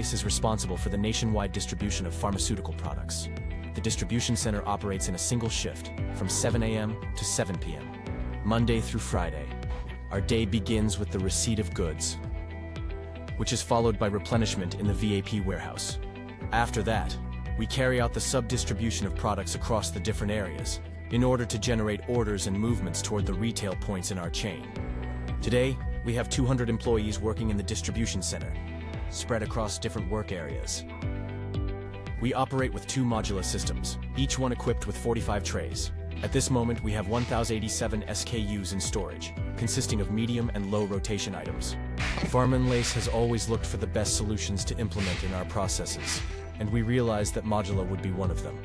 Farmaenlace is responsible for the nationwide distribution of pharmaceutical products. The distribution center operates in a single shift, from 7 a.m. to 7 p.m., Monday through Friday. Our day begins with the receipt of goods, which is followed by replenishment in the VAP warehouse. After that, we carry out the sub-distribution of products across the different areas in order to generate orders and movements toward the retail points in our chain. Today, we have 200 employees working in the distribution center, spread across different work areas. We operate with 2 Modula systems, each one equipped with 45 trays. At this moment, we have 1,087 SKUs in storage, consisting of medium and low rotation items. Farmaenlace has always looked for the best solutions to implement in our processes, and we realized that Modula would be one of them.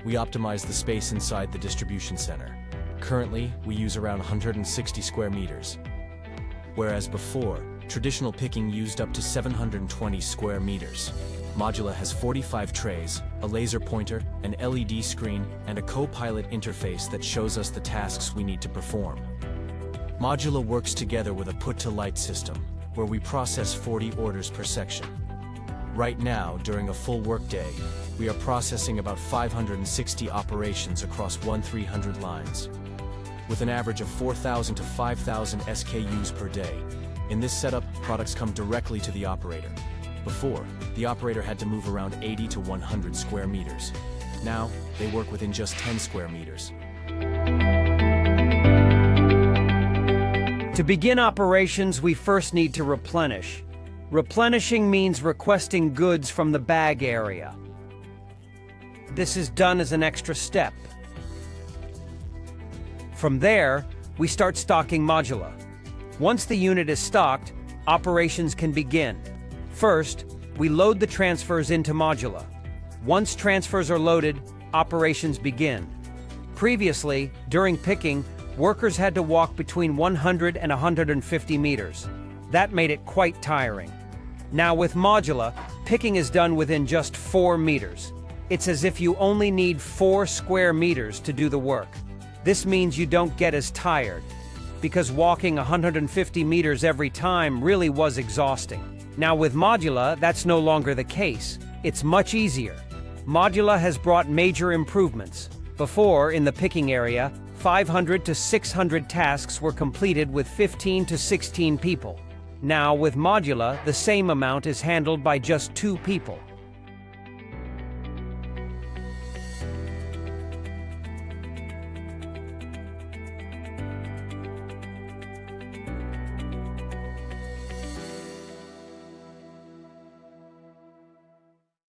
We optimized the space inside the distribution center. Currently, we use around 160 square meters, whereas before, traditional picking used up to 720 square meters. Modula has 45 trays, a laser pointer, an LED screen, and a co-pilot interface that shows us the tasks we need to perform. Modula works together with a put-to-light system, where we process 40 orders per section. Right now, during a full workday, we are processing about 560 operations across 1,300 lines, with an average of 4,000 to 5,000 SKUs per day. In this setup, products come directly to the operator. Before, the operator had to move around 80 to 100 square meters. Now, they work within just 10 square meters. To begin operations, we first need to replenish. Replenishing means requesting goods from the bag area. This is done as an extra step. From there, we start stocking Modula. Once the unit is stocked, operations can begin. First, we load the transfers into Modula. Once transfers are loaded, operations begin. Previously, during picking, workers had to walk between 100 and 150 meters. That made it quite tiring. Now with Modula, picking is done within just 4 meters. It's as if you only need 4 square meters to do the work. This means you don't get as tired, because walking 150 meters every time really was exhausting. Now with Modula, that's no longer the case. It's much easier. Modula has brought major improvements. Before, in the picking area, 500 to 600 tasks were completed with 15 to 16 people. Now with Modula, the same amount is handled by just 2 people.